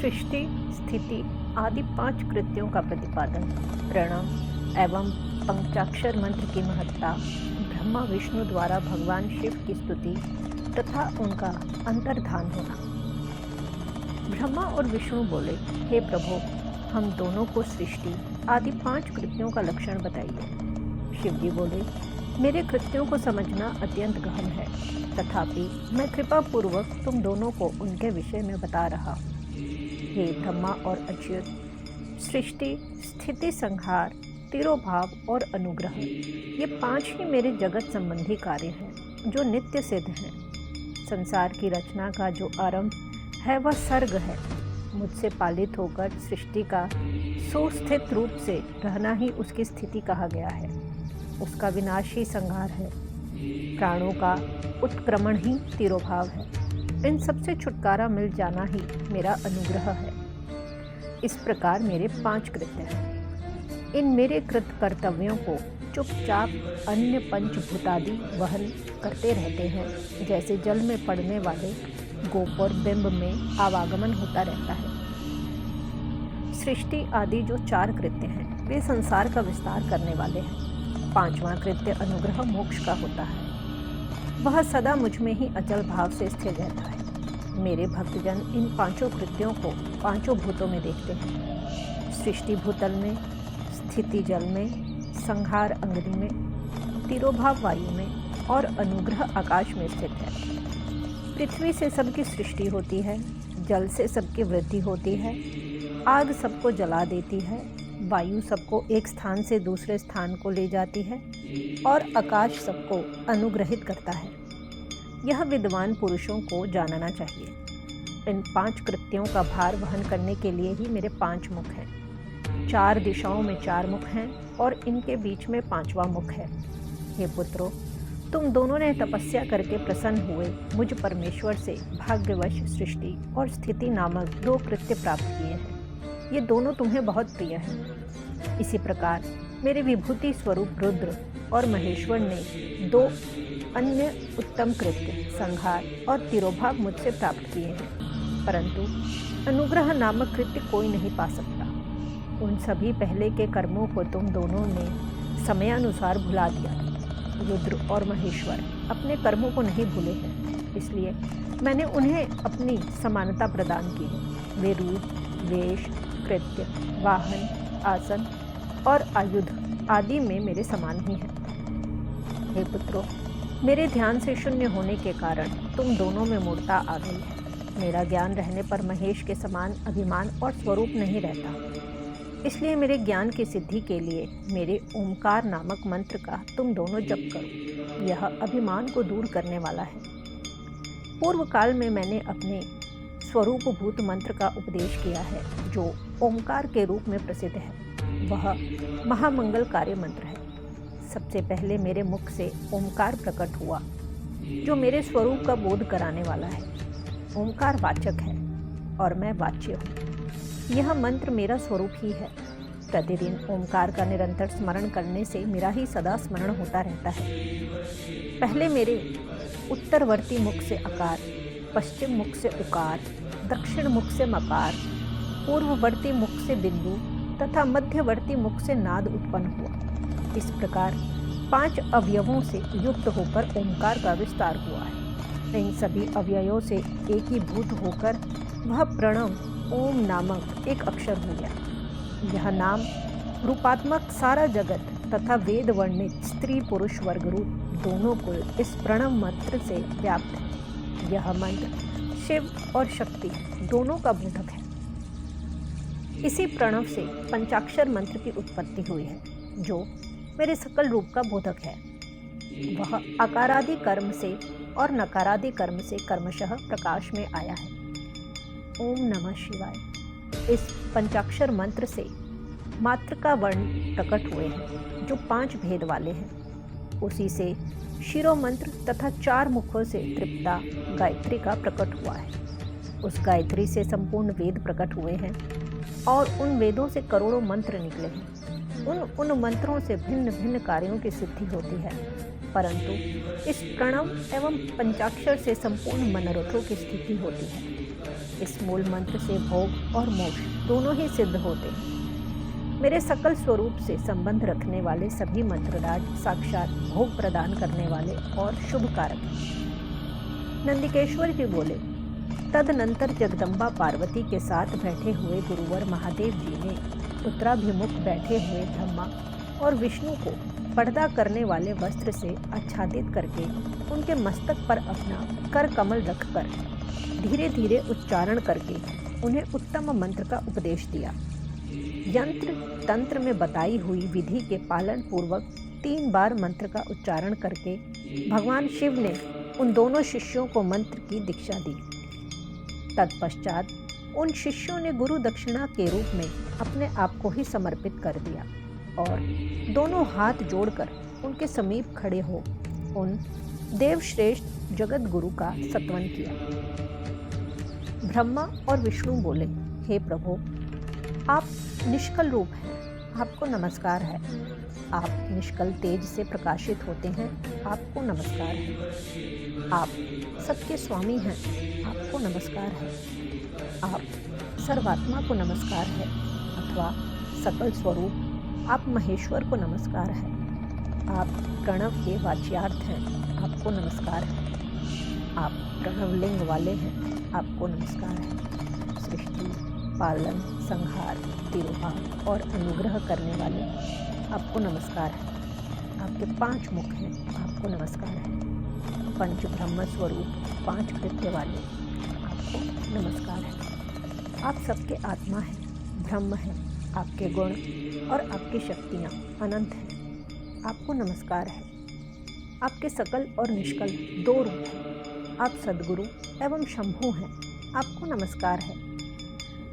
सृष्टि, स्थिति आदि 5 कृत्यों का प्रतिपादन, प्रणव एवं पंचाक्षर मंत्र की महत्ता, ब्रह्मा विष्णु द्वारा भगवान शिव की स्तुति तथा उनका अंतर्धान होना। ब्रह्मा और विष्णु बोले, हे प्रभु, हम दोनों को सृष्टि आदि 5 कृत्यों का लक्षण बताइए। शिव जी बोले, मेरे कृत्यों को समझना अत्यंत गहन है, तथापि मैं कृपा पूर्वक तुम दोनों को उनके विषय में बता रहा हूँ। हे ब्रह्मा और अच्युत, सृष्टि, स्थिति, संहार, तिरोभाव और अनुग्रह, ये 5 ही मेरे जगत संबंधी कार्य हैं जो नित्य सिद्ध हैं। संसार की रचना का जो आरंभ है वह सर्ग है। मुझसे पालित होकर सृष्टि का सुस्थित रूप से रहना ही उसकी स्थिति कहा गया है। उसका विनाश ही संहार है। प्राणों का उत्क्रमण ही तिरोभाव है। इन सबसे छुटकारा मिल जाना ही मेरा अनुग्रह है। इस प्रकार मेरे 5 कृत्य हैं। इन मेरे कृत कर्तव्यों को चुपचाप अन्य पंचभूतादि वहन करते रहते हैं, जैसे जल में पड़ने वाले गोप और बिंब में आवागमन होता रहता है। सृष्टि आदि जो 4 कृत्य हैं वे संसार का विस्तार करने वाले हैं। 5वां कृत्य अनुग्रह मोक्ष का होता है। वह सदा मुझ में ही अचल भाव से स्थिर रहता है। मेरे भक्तजन इन 5 कृत्यों को 5 भूतों में देखते हैं। सृष्टि भूतल में, स्थिति जल में, संहार अग्नि में, तिरोभाव वायु में और अनुग्रह आकाश में स्थित है। पृथ्वी से सबकी सृष्टि होती है, जल से सबकी वृद्धि होती है, आग सबको जला देती है, वायु सबको एक स्थान से दूसरे स्थान को ले जाती है और आकाश सबको अनुग्रहित करता है। यह विद्वान पुरुषों को जानना चाहिए। इन 5 कृत्यों का भार वहन करने के लिए ही मेरे 5 मुख हैं। 4 दिशाओं में 4 मुख हैं और इनके बीच में 5वां मुख है। हे पुत्रों, तुम दोनों ने तपस्या करके प्रसन्न हुए मुझ परमेश्वर से भाग्यवश सृष्टि और स्थिति नामक 2 कृत्य प्राप्त किए हैं। ये दोनों तुम्हें बहुत प्रिय हैं। इसी प्रकार मेरे विभूति स्वरूप रुद्र और महेश्वर ने 2 अन्य उत्तम कृत्य, संहार और तिरोभाव मुझसे प्राप्त किए हैं, परंतु अनुग्रह नामक कृत्य कोई नहीं पा सकता। उन सभी पहले के कर्मों को तुम दोनों ने समयानुसार भुला दिया। रुद्र और महेश्वर अपने कर्मों को नहीं भूले हैं, इसलिए मैंने उन्हें अपनी समानता प्रदान की है। वे रूप, वेश, कृत्य, वाहन, आसन और आयुध आदि में मेरे समान ही हैं। हे पुत्रों, मेरे ध्यान से शून्य होने के कारण तुम दोनों में मूर्ता आ गई है। मेरा ज्ञान रहने पर महेश के समान अभिमान और स्वरूप नहीं रहता। इसलिए मेरे ज्ञान की सिद्धि के लिए मेरे ओमकार नामक मंत्र का तुम दोनों जप करो। यह अभिमान को दूर करने वाला है। पूर्व काल में मैंने अपने स्वरूपभूत मंत्र का उपदेश किया है, जो ओमकार के रूप में प्रसिद्ध है। वह महामंगलकारी मंत्र है। सबसे पहले मेरे मुख से ओमकार प्रकट हुआ, जो मेरे स्वरूप का बोध कराने वाला है। ओमकार वाचक है और मैं वाच्य हूँ। यह मंत्र मेरा स्वरूप ही है। प्रतिदिन ओमकार का निरंतर स्मरण करने से मेरा ही सदा स्मरण होता रहता है। पहले मेरे उत्तरवर्ती मुख से अकार, पश्चिम मुख से उकार, दक्षिण मुख से मकार, पूर्ववर्ती मुख से बिंदु तथा मध्यवर्ती मुख से नाद उत्पन्न हुआ। इस प्रकार 5 अवयवों से युक्त होकर ओंकार का विस्तार हुआ है। इन सभी अवयवों से एकीभूत होकर वह प्रणव ओम नामक एक अक्षर हो गया। यह नाम रूपात्मक सारा जगत तथा वेद वर्णित स्त्री पुरुष वर्ग रूप दोनों को इस प्रणव मंत्र से व्याप्त है। यह मंत्र शिव और शक्ति दोनों का बोधक है। इसी प्रणव से पंचाक्षर मंत्र की उत्पत्ति हुई है, जो मेरे सकल रूप का बोधक है। वह आकारादि कर्म से और नकारादि कर्म से कर्मशः प्रकाश में आया है। ओम नमः शिवाय। इस पंचाक्षर मंत्र से मातृका वर्ण प्रकट हुए हैं, जो 5 भेद वाले हैं। उसी से शिरो मंत्र तथा 4 मुखों से तृप्ता गायत्री का प्रकट हुआ है। उस गायत्री से संपूर्ण वेद प्रकट हुए हैं और उन वेदों से करोड़ों मंत्र निकले हैं। उन मंत्रों से भिन्न भिन्न कार्यों की सिद्धि होती है। परंतु इस प्रणव एवं पंचाक्षर से संपूर्ण मनोरथों की स्थिति होती है। इस मूल मंत्र से भोग और मोक्ष दोनों ही सिद्ध होते हैं। मेरे सकल स्वरूप से संबंध रखने वाले सभी मंत्रराज साक्षात भोग प्रदान करने वाले और शुभ कारक हैं। नंदिकेश्वर जी बोले, तदनंतर जगदम्बा पार्वती के साथ बैठे हुए गुरुवर महादेव जी ने उत्तराभिमुख बैठे हुए ब्रह्मा और विष्णु को पर्दा करने वाले वस्त्र से आच्छादित करके उनके मस्तक पर अपना कर कमल रखकर धीरे धीरे उच्चारण करके उन्हें उत्तम मंत्र का उपदेश दिया। यंत्र तंत्र में बताई हुई विधि के पालन पूर्वक 3 बार मंत्र का उच्चारण करके भगवान शिव ने उन दोनों शिष्यों को मंत्र की दीक्षा दी। तत्पश्चात उन शिष्यों ने गुरु दक्षिणा के रूप में अपने आप को ही समर्पित कर दिया और दोनों हाथ जोड़कर उनके समीप खड़े हो उन देवश्रेष्ठ जगत गुरु का सत्वन किया। ब्रह्मा और विष्णु बोले, हे प्रभु, आप निष्कल रूप हैं, आपको नमस्कार है। आप निष्कल तेज से प्रकाशित होते हैं, आपको नमस्कार है। आप सबके स्वामी हैं, आपको नमस्कार है। आप सर्वात्मा को नमस्कार है अथवा सकल स्वरूप, आप महेश्वर को नमस्कार है। आप प्रणव के वाच्यार्थ हैं, आपको नमस्कार है। आप प्रणव लिंग वाले हैं, आपको नमस्कार है। सृष्टि, पालन, संहार, तिरोभाव और अनुग्रह करने वाले, आपको नमस्कार है। आपके 5 मुख हैं, आपको नमस्कार है। पंच ब्रह्म स्वरूप 5 कृत्य वाले, आपको नमस्कार है। आप सबके आत्मा हैं, ब्रह्म हैं, आपके गुण और आपकी शक्तियाँ अनंत हैं, आपको नमस्कार है। आपके सकल और निष्कल 2 रूप हैं, आप सद्गुरु एवं शंभु हैं, आपको नमस्कार है।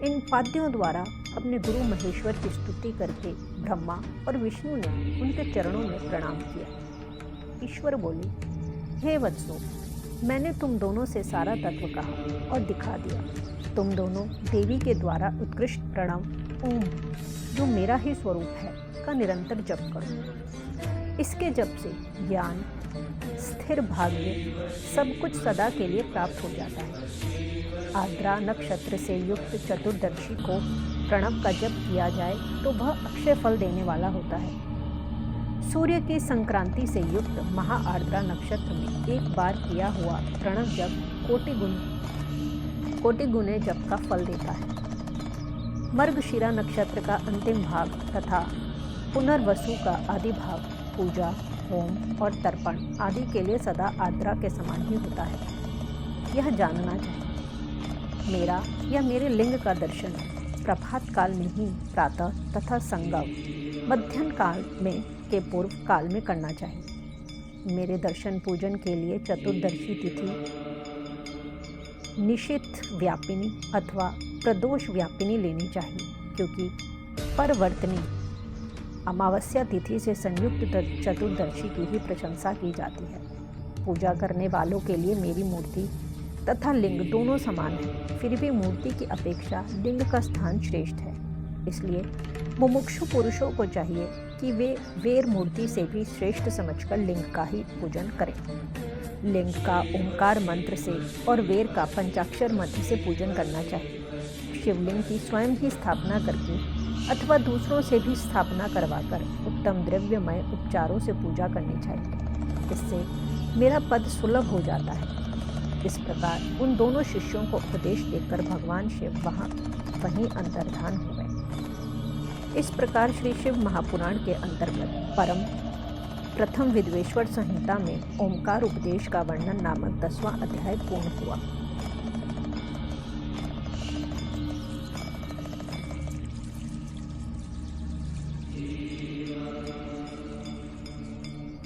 इन पाद्यों द्वारा अपने गुरु महेश्वर की स्तुति करके ब्रह्मा और विष्णु ने उनके चरणों में प्रणाम किया। ईश्वर बोले, हे वत्सो, मैंने तुम दोनों से सारा तत्व कहा और दिखा दिया। तुम दोनों देवी के द्वारा उत्कृष्ट प्रणव ओम, जो मेरा ही स्वरूप है, का निरंतर जप करो। इसके जप से ज्ञान, स्थिर भाग्य, सब कुछ सदा के लिए प्राप्त हो जाता है। आर्द्रा नक्षत्र से युक्त चतुर्दर्शी को प्रणव का जप किया जाए तो वह अक्षय फल देने वाला होता है। सूर्य की संक्रांति से युक्त महा आर्द्रा नक्षत्र में एक बार किया हुआ प्रणव जप कोटि गुने जप का फल देता है। मर्गशिरा नक्षत्र का अंतिम भाग तथा पुनर्वसु का आदि भाग पूजा, होम और तर्पण आदि के लिए सदा आर्द्रा के समान ही होता है। यह जानना चाहिए। मेरा या मेरे लिंग का दर्शन प्रभात काल में ही प्रातः तथा संगम मध्याह्न काल में के पूर्व काल में करना चाहिए। मेरे दर्शन पूजन के लिए चतुर्दशी तिथि निशिथ व्यापिनी अथवा प्रदोष व्यापिनी लेनी चाहिए, क्योंकि परवर्तनी अमावस्या तिथि से संयुक्त चतुर्दशी की ही प्रशंसा की जाती है। पूजा करने वालों के लिए मेरी मूर्ति तथा लिंग दोनों समान है, फिर भी मूर्ति की अपेक्षा लिंग का स्थान श्रेष्ठ है। इसलिए मुमुक्षु पुरुषों को चाहिए कि वे वेर मूर्ति से भी श्रेष्ठ समझकर लिंग का ही पूजन करें। लिंग का ओंकार मंत्र से और वेर का पंचाक्षर मंत्र से पूजन करना चाहिए। शिवलिंग की स्वयं ही स्थापना करके अथवा दूसरों से भी स्थापना करवाकर उत्तम द्रव्यमय उपचारों से पूजा करनी चाहिए। इससे मेरा पद सुलभ हो जाता है। इस प्रकार उन दोनों शिष्यों को उपदेश देकर भगवान शिव वहीं अंतर्धान हो गए। इस प्रकार श्री शिव महापुराण के अंतर्गत परम प्रथम विद्वेश्वर संहिता में ओंकार उपदेश का वर्णन नामक 10वां अध्याय पूर्ण हुआ।